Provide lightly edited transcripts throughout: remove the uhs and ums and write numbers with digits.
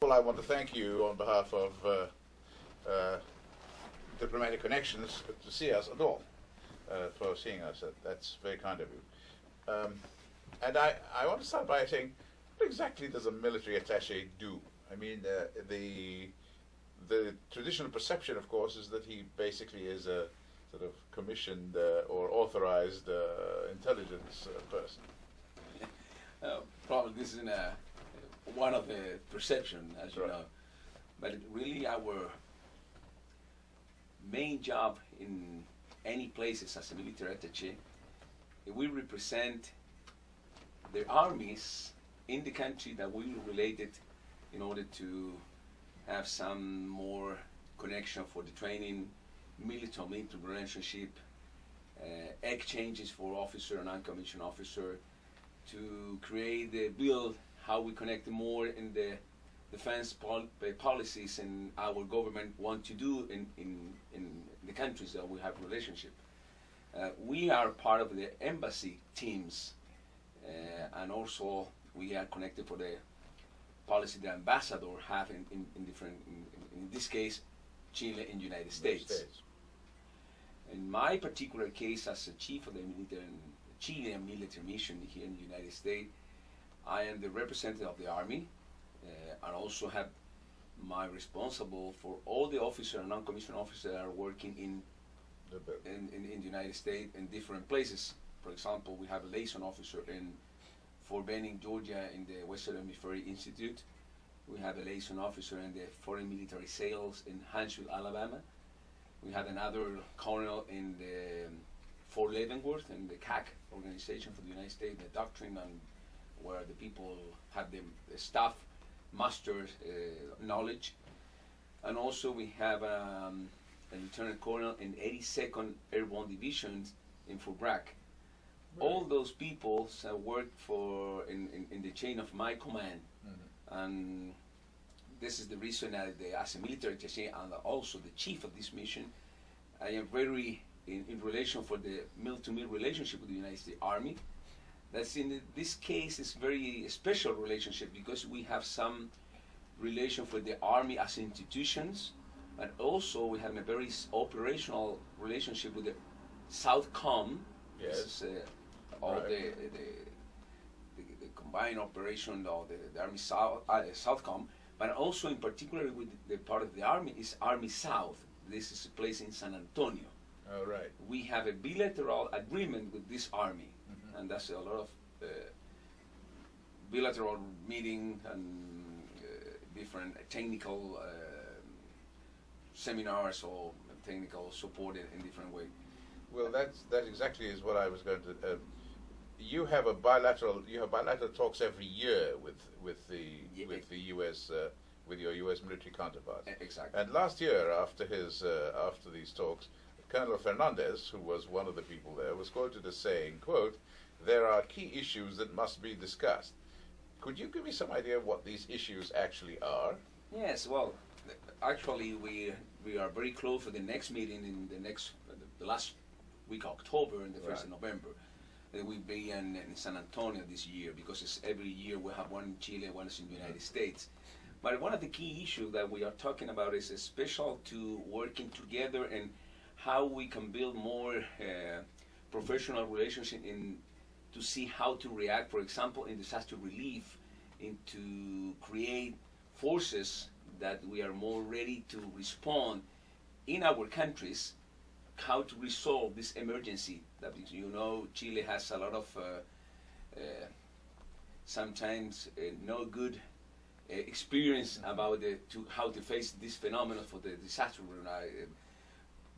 Well, I want to thank you on behalf of Diplomatic Connections to see us at all, for seeing us. That's very kind of you. And I want to start by saying, what exactly does a military attaché do? I mean, the traditional perception, of course, is that he basically is a sort of commissioned or authorized intelligence person. Probably this is one of the perception, as you Right. know, but really our main job in any places as a military attaché, we represent the armies in the country that we related in order to have some more connection for the training, military relationship, exchanges for officer and non-commissioned officer, to create the build how we connect more in the defense policies and our government want to do in the countries that we have relationship. We are part of the embassy teams, and also we are connected for the policy the ambassador have in different, in this case, Chile and United States. In my particular case, as a chief of the Chilean military mission here in the United States, I am the representative of the Army, and also have my responsible for all the officers and non-commissioned officers that are working in the United States in different places. For example, we have a liaison officer in Fort Benning, Georgia, in the Western Hemisphere Institute. We have a liaison officer in the Foreign Military Sales in Huntsville, Alabama. We have another colonel in the Fort Leavenworth in the CAC organization for the United States, the doctrine and where the people have the staff master knowledge. And also we have a lieutenant colonel in 82nd Airborne Division in Fort Bragg. Right. All those people work for in the chain of my command. Mm-hmm. And this is the reason that as a military attaché and also the chief of this mission, I am very in relation for the mil-to-mil relationship with the United States Army. That's in this case is very special relationship because we have some relation for the Army as institutions, but also we have a very operational relationship with the Southcom. Yes. This is, all right. the combined operation of the Army Southcom, but also in particular with the part of the Army is Army South. This is a place in San Antonio. Oh, right. We have a bilateral agreement with this army, mm-hmm. and that's a lot of bilateral meeting and different technical seminars or technical support in different way. Well, that exactly is what I was going to. You have bilateral talks every year with the U.S. With your U.S. military counterparts. Exactly. And last year, after these talks, Colonel Fernandez, who was one of the people there, was quoted as saying, quote, "There are key issues that must be discussed." Could you give me some idea of what these issues actually are? Yes, well, actually we are very close for the next meeting in the last week of October and the 1st of November. It will be in San Antonio this year because it's every year we have one in Chile, one is in the United States. But one of the key issues that we are talking about is special to working together and how we can build more professional relationship to see how to react, for example, in disaster relief, and to create forces that we are more ready to respond in our countries, how to resolve this emergency. That is, you know, Chile has a lot of sometimes no good experience about how to face this phenomenon for the disaster.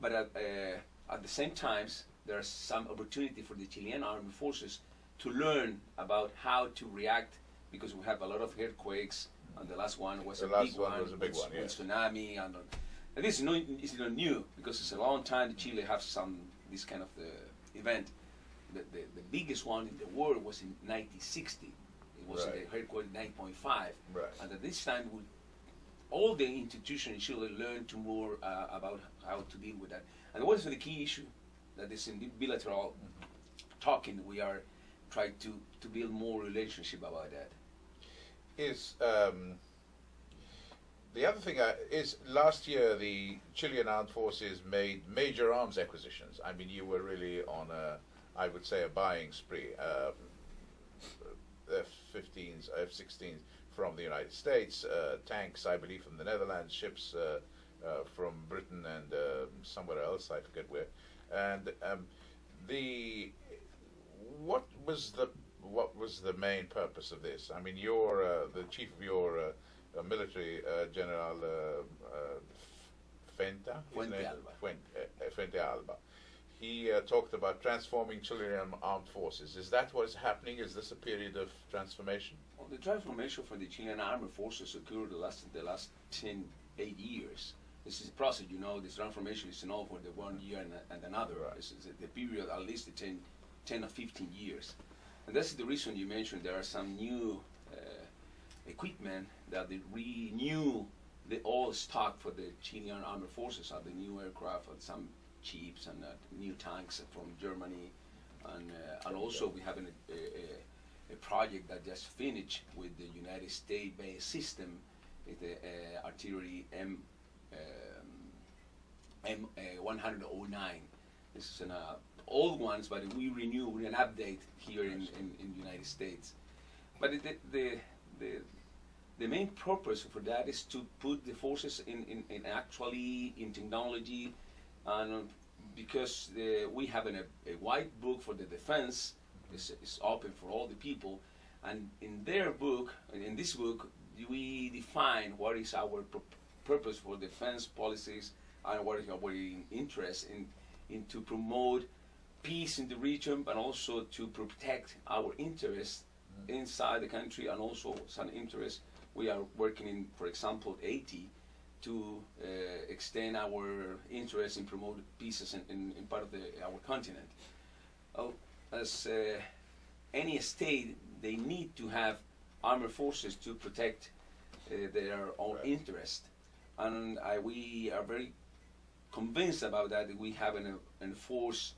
But at the same time, there's some opportunity for the Chilean armed forces to learn about how to react because we have a lot of earthquakes, and the last one was a big one, with tsunami, and this is not new because it's a long time Chile has this kind of event. The biggest one in the world was in 1960. It was the earthquake 9.5, and at this time all the institutions in Chile learned to more about how to deal with that. And what is the key issue that is in the bilateral talking? We are trying to build more relationship about that. Is The other thing is, last year the Chilean armed forces made major arms acquisitions. I mean, you were really on I would say, a buying spree. F-15s, F-16s from the United States, tanks, I believe, from the Netherlands, ships from Britain and somewhere else, I forget where. And the what was the main purpose of this? I mean, you're the chief of your military General Fuente Alba. He talked about transforming Chilean armed forces. Is that what is happening? Is this a period of transformation? Well, the transformation for the Chilean armed forces occurred the last 8 years. This is a process, you know. This transformation is not for the 1 year and another. Right. This is the period, at least 10 or 15 years. And that's the reason you mentioned there are some new equipment that they renew the old stock for the Chilean armed forces, the new aircraft and some chips and new tanks from Germany, and also we have a project that just finished with the United States based system, with the artillery M109. This is an old ones, but we renew, we an update here in the United States. But the main purpose for that is to put the forces in actually in technology, and because we have a white book for the defense, it's open for all the people, and in their book, in this book, we define what is our purpose for defense policies and what is our interest in to promote peace in the region, but also to protect our interests inside the country, and also some interests we are working in, for example, Haiti, to extend our interest in promoting peace in part of our continent. As any state, they need to have armed forces to protect their own interest, and we are very convinced about that. We have an force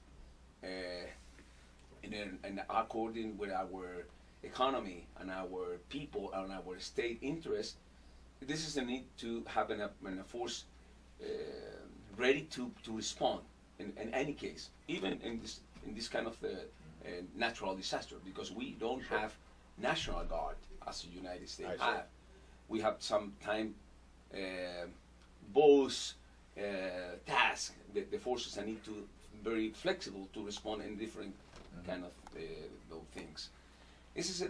in according with our economy and our people and our state interest. This is the need to have a force ready to respond in any case, even in this kind of natural disaster, because we don't have National Guard as the United States have. We have sometimes both tasks. The forces that need to very flexible to respond in different kind of those things. This is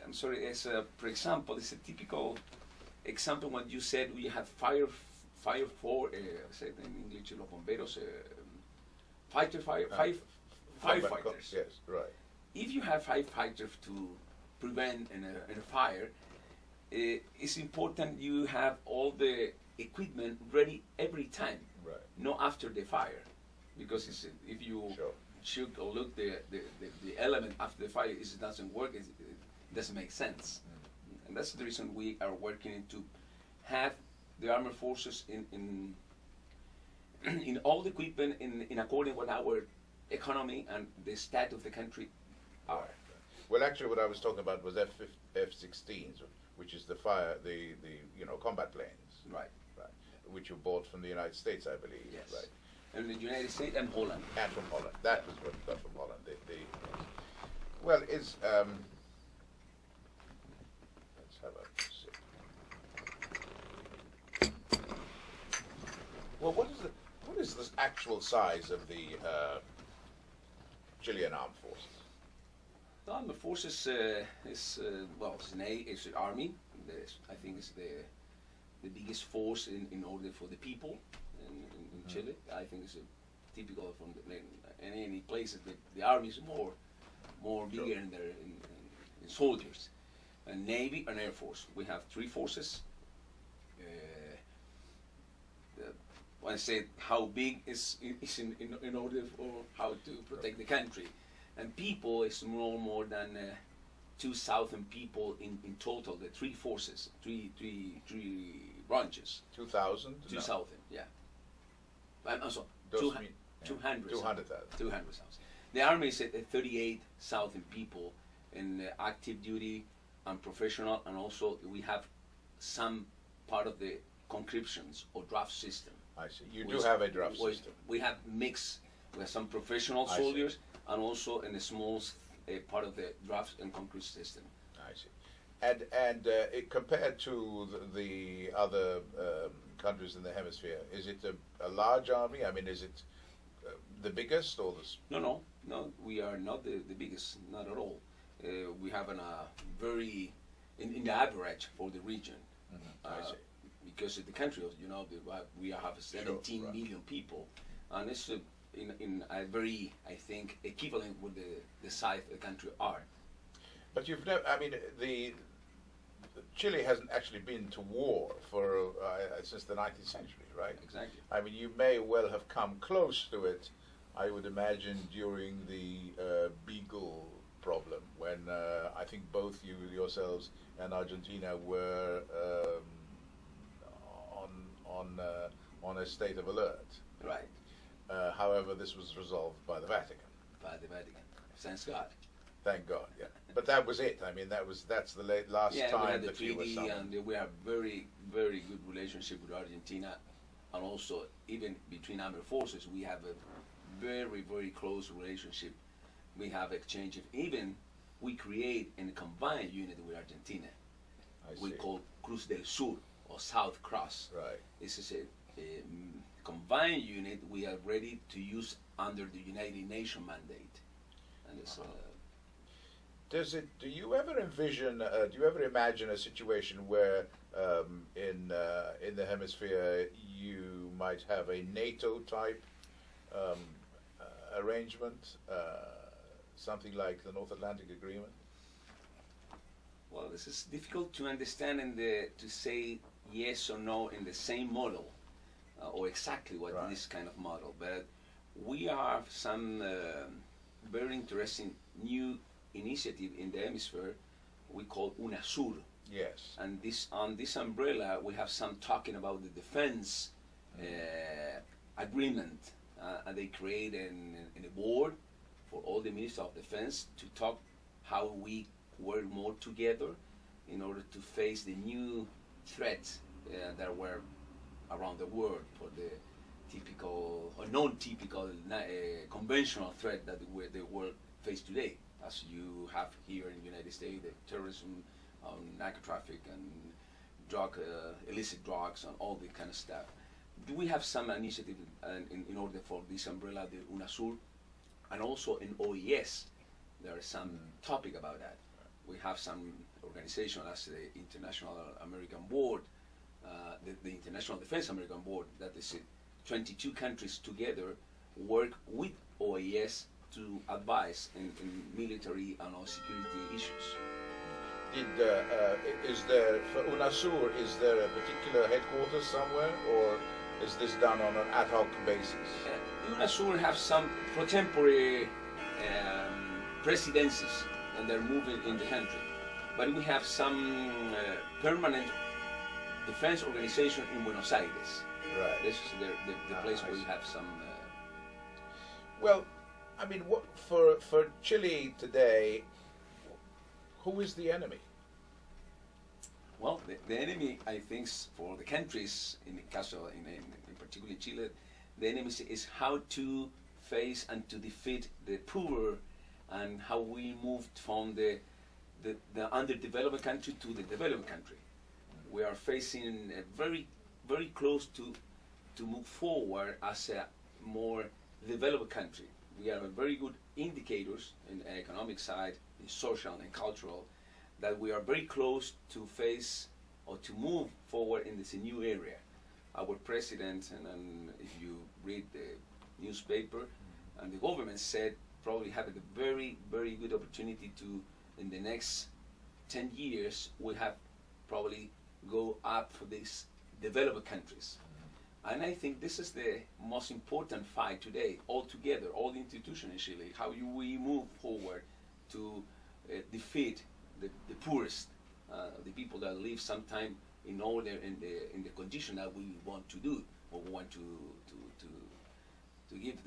I'm sorry. As for example, it's a typical example when you said we have fire for said in English los bomberos firefighters. Yes, right. If you have firefighters to prevent a fire, it's important you have all the equipment ready every time, right? Not after the fire, because if you shoot or look the element after the fire, it doesn't work. It doesn't make sense. And that's the reason we are working to have the armed forces in all the equipment in accordance with our economy and the state of the country are. Right. Well, actually, what I was talking about was F-16s, which is the combat planes. Right. Right. Which you bought from the United States, I believe. Yes. Right. And the United States and Holland. And from Holland. That was what we got from Holland. Well, it's let's have a sip. Well, what is the actual size of the Chilean armed forces? The armed forces is it's an army. I think it's the biggest force in order for the people in Chile. I think it's typical from any places. The army is more bigger in soldiers, and Navy and Air Force. We have three forces. When I say how big is in order for how to protect the country, and people is more than 2,000 people in total. The three forces, three branches. 2,000? 2,000, yeah. I'm sorry, 200,000. 200,000. The army is 38,000 people in active duty and professional, and also we have some part of the conscriptions or draft system. I see. You do have a draft system. We have mixed. We have some professional soldiers and also in the small part of the draft and conscript system. I see. And compared to the other countries in the hemisphere, is it a large army? I mean, is it the biggest or the? No. We are not the biggest, not at all. We have a very in the average for the region. I see. Because the country, we have 17 million people, and it's in a very, I think, equivalent with the size of the country are. But you've never. I mean, Chile hasn't actually been to war for since the 19th century, right? Exactly. I mean, you may well have come close to it, I would imagine, during the Beagle problem, when I think both yourselves and Argentina were on a state of alert. Right. However, this was resolved by the Vatican. By the Vatican. Thanks God. Thank God, yeah. But that was it. I mean, that's the last time that you were summoned. Yeah, we had the treaty, and we have very, very good relationship with Argentina, and also even between armed forces, we have a very, very close relationship. We have exchange. Even we create a combined unit with Argentina. We call Cruz del Sur or South Cross. Right. This is a combined unit we are ready to use under the United Nations mandate, and it's. Do you ever envision? Do you ever imagine a situation where, in the hemisphere, you might have a NATO type arrangement, something like the North Atlantic Agreement? Well, this is difficult to understand and to say yes or no in the same model, or exactly what this kind of model. But we have some very interesting new initiative in the hemisphere we call UNASUR. Yes. And on this umbrella we have some talking about the defense agreement, and they create a board for all the ministers of defense to talk how we work more together in order to face the new threats that were around the world, for the typical or non-typical conventional threat that the world face today. As you have here in the United States, the terrorism, narco traffic, and illicit drugs, and all that kind of stuff. Do we have some initiative in order for this umbrella, the UNASUR, and also in OES? There is some topic about that. We have some organization as the International American Board, the International Defense American Board, that is 22 countries together work with OAS to advise in military and security issues. Is there, for UNASUR, is there a particular headquarters somewhere, or is this done on an ad hoc basis? UNASUR have some pro-temporary presidencies, and they're moving in the country. But we have some permanent defense organization in Buenos Aires. Right. This is the place where we have some. Well, I mean, for Chile today, who is the enemy? Well, the enemy, I think, for the countries, in particular Chile, the enemy is how to face and to defeat the poor, and how we moved from the underdeveloped country to the developed country. We are facing very, very close to move forward as a more developed country. We have very good indicators in the economic side, in social and cultural, that we are very close to face or to move forward in this new area. Our president, and if you read the newspaper, and the government said probably have a very, very good opportunity to, in the next 10 years, we have probably go up for these developed countries. And I think this is the most important fight today, all together, all the institutions in Chile, how we move forward to defeat the poorest, the people that live sometime in order in the condition that we want to do, or we want to give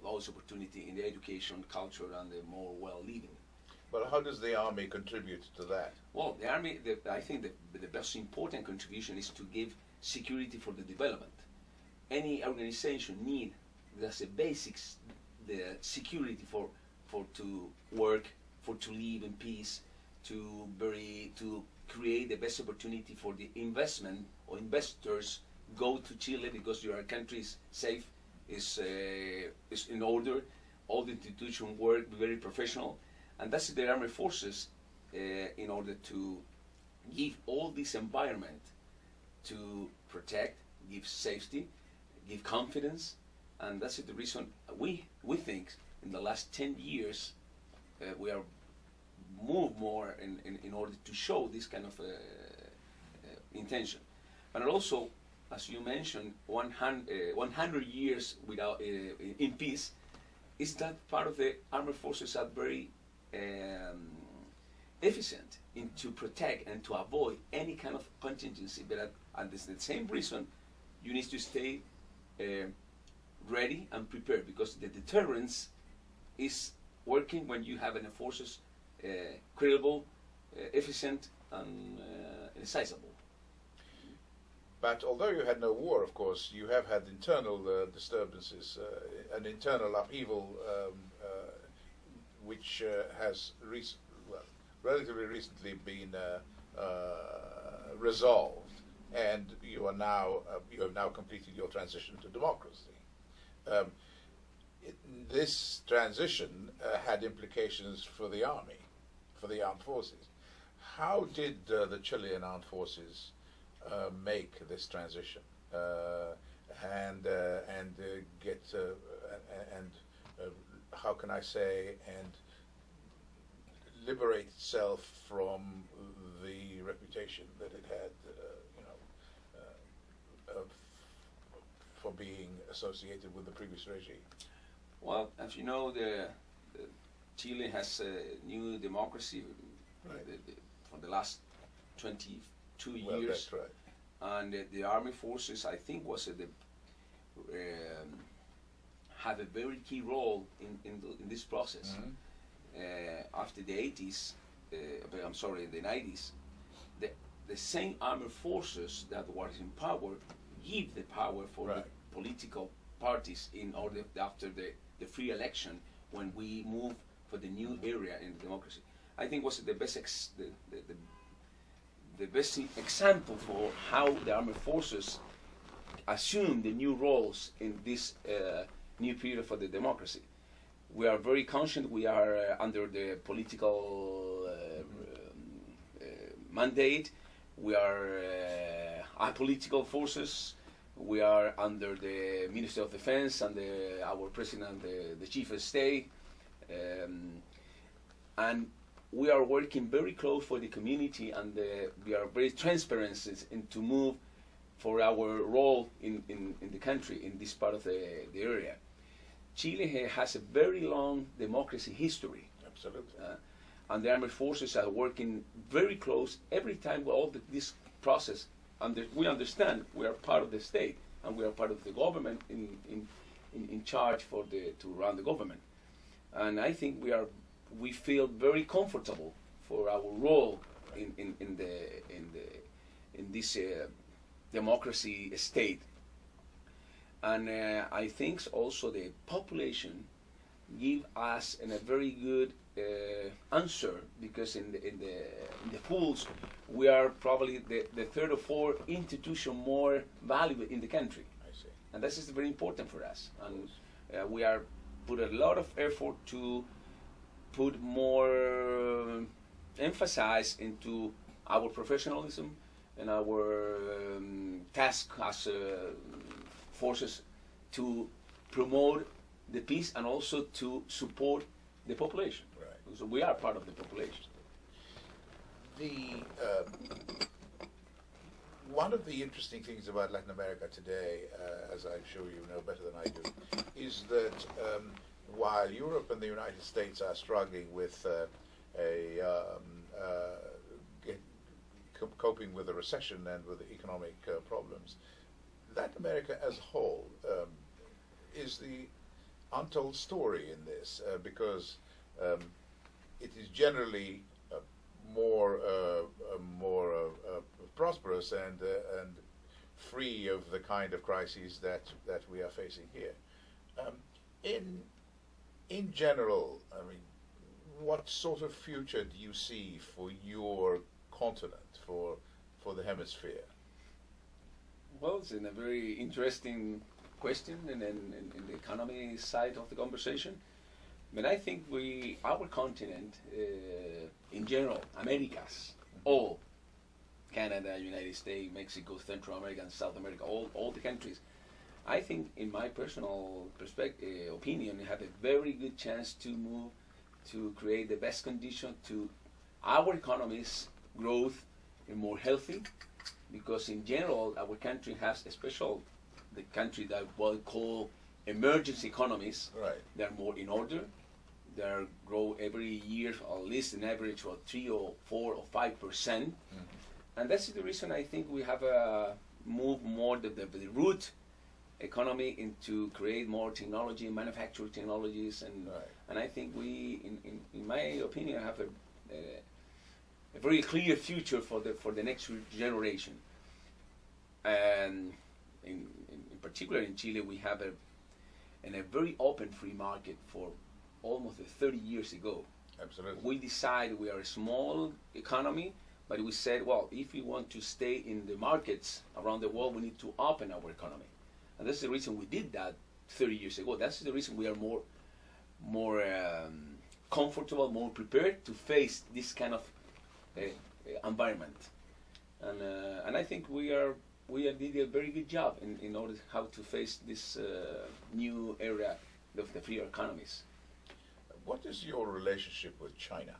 those opportunity in the education, culture, and the more well living. Well, how does the army contribute to that? Well, the army, I think the best important contribution is to give security for the development. Any organization need, that's the basics, the security for to work, for to live in peace, to create the best opportunity for the investment or investors go to Chile because your country is safe, is in order, all the institutions work very professional, and that's the armed forces in order to give all this environment to protect, give safety, give confidence, and that's the reason we think in the last 10 years we are move more in order to show this kind of intention. And also, as you mentioned, 100 years without in peace, is that part of the armed forces are very efficient in to protect and to avoid any kind of contingency. But at the same reason, you need to stay ready and prepared, because the deterrence is working when you have an forces credible, efficient, and sizable. But although you had no war, of course, you have had internal disturbances, an internal upheaval, which has relatively recently been resolved, and you have now completed your transition to democracy. This transition had implications for the army, for the armed forces. How did the Chilean armed forces make this transition and how can I say, and liberate itself from the reputation that it had, for being associated with the previous regime? Well, as you know, Chile has a new democracy, right, for the last 22 years. Well, that's right. And the army forces, I think, have a very key role in this process. Mm-hmm. After the 80s, the 90s, the same armed forces that were in power give the power for right. the political parties in order after the free election, when we move for the new area in democracy. I think was the best the best example for how the armed forces assume the new roles in this new period for the democracy. We are very conscious we are under the political mandate. We are apolitical forces. We are under the Ministry of Defense and our President, the Chief of State. And we are working very close for the community, and we are very transparent in to move for our role in the country, in this part of the area. Chile has a very long democracy history. Absolutely. And the armed forces are working very close every time with all this process. We understand we are part of the state, and we are part of the government in charge to run the government. And I think we feel very comfortable for our role in this democracy state. And I think also the population give us a very good answer, because in the polls we are probably the third or fourth institution more valuable in the country. I see. And this is very important for us. And we are put a lot of effort to put more emphasis into our professionalism and our task as forces to promote the peace and also to support the population. Right. So we are part of the population. One of the interesting things about Latin America today, as I'm sure you know better than I do, is that while Europe and the United States are struggling with coping with the recession and with the economic problems, Latin America as a whole is the untold story in this, because it is generally more prosperous and free of the kind of crises that we are facing here. In general, I mean, what sort of future do you see for your continent, for the hemisphere? Well, it's a very interesting question in the economy side of the conversation. But I think our continent, in general, Americas, all, Canada, United States, Mexico, Central America, and South America, all the countries, I think, in my personal opinion, have a very good chance to move to create the best condition to our economy's growth and more healthy, because in general our country has the country that we call emergency economies. Right. They're more in order. They grow every year at least an average of 3 or 4 or 5%. And that's the reason I think we have moved more the root economy into create more technology, manufacturing technologies, and I think we, in my opinion, have a very clear future for the next generation. And in particular in Chile, we have a very open free market for almost 30 years ago. Absolutely. We decided we are a small economy, but we said, well, if we want to stay in the markets around the world, we need to open our economy. And that's the reason we did that 30 years ago. That's the reason we are more comfortable, more prepared to face this kind of environment. And I think we did a very good job in order how to face this new era of the free economies. What is your relationship with China?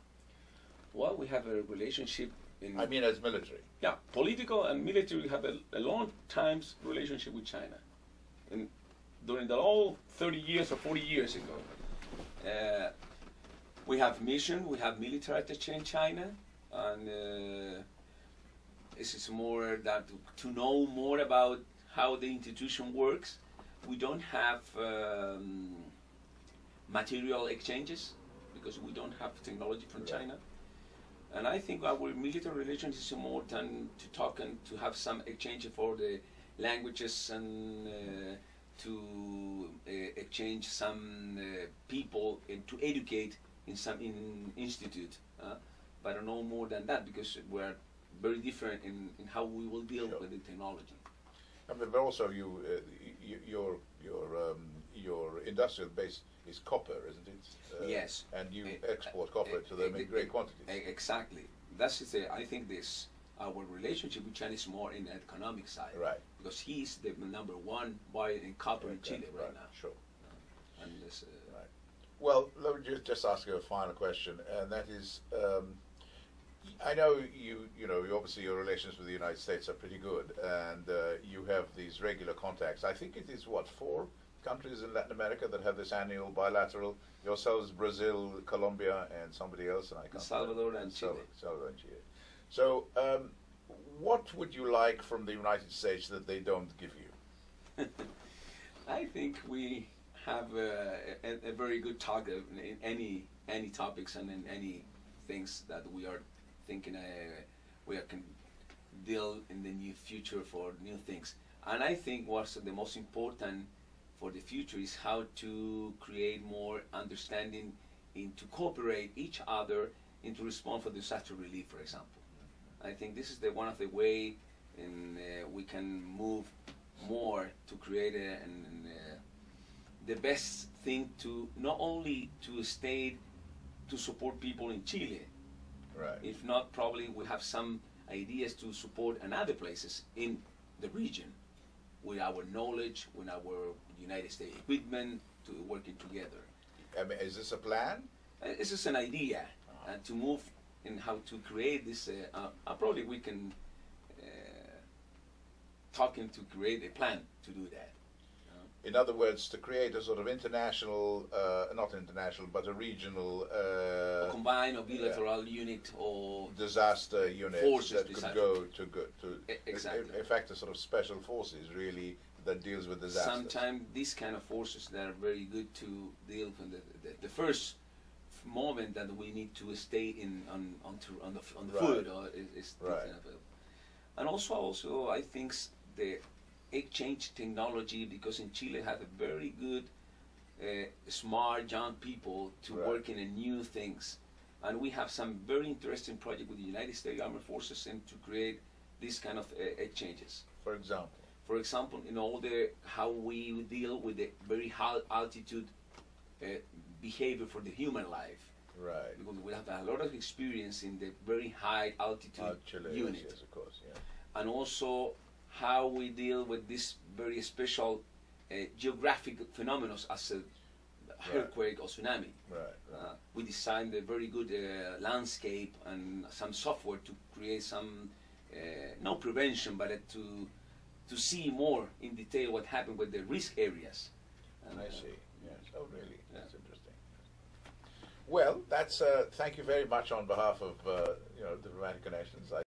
Well, we have a relationship I mean, as military. Yeah, political and military. We have a long time relationship with China. And during the whole 30 years or 40 years ago, we have mission, we have military attache in China, and this is more that to know more about how the institution works. We don't have material exchanges because we don't have technology from China. And I think our military relations is more than to talk and to have some exchange for the languages and to exchange some people and to educate in some institute. But no more than that because we're very different in how we will deal with the technology. I mean, but also your industrial base is copper, isn't it? Yes. And you export copper to them in great quantities. Exactly. That's I think our relationship with China is more in the economic side. Right. Because he's the #1 buyer in copper in Chile right now. Sure. And this, right. Well, let me just ask you a final question, and that is, I know you know, obviously your relations with the United States are pretty good, and you have these regular contacts. I think it is, 4 countries in Latin America that have this annual bilateral, yourselves, Brazil, Colombia, and somebody else, and I can't Salvador and Chile. Salvador and Chile. So, what would you like from the United States that they don't give you? I think we have a very good talk in any topics and in any things that we are thinking we can deal in the near future for new things. And I think what's the most important for the future is how to create more understanding to cooperate each other to respond for disaster relief, for example. I think this is one of the way we can move more to create the best thing to not only to stay to support people in Chile. Right. If not, probably we have some ideas to support in other places in the region with our knowledge, with our United States equipment, to working together. I mean, is this a plan? This is an idea to move in how to create this. Probably we can talking to create a plan to do that. In other words, to create a sort of international, not international, but a regional a combined or bilateral unit or disaster unit that could go to exactly. In fact, a sort of special forces really that deals with disasters. Sometimes these kind of forces that are very good to deal with the first moment that we need to stay on the Right. food, or is Right. and also I think the exchange technology, because in Chile have a very good smart young people to Right. work in new things, and we have some very interesting project with the United States Armed Forces and to create these kind of exchanges. For example. For example, how we deal with the very high altitude behavior for the human life. Right. Because we have a lot of experience in the very high altitude Chile, unit. yes, of course, yeah. And also how we deal with this very special geographic phenomena as a earthquake or tsunami. Right. We designed a very good landscape and some software to create some, no prevention, but to see more in detail what happened with the risk areas. And, I see. Yes. Oh, really? Yeah. That's interesting. Well, that's. Thank you very much on behalf of Diplomatic Connections.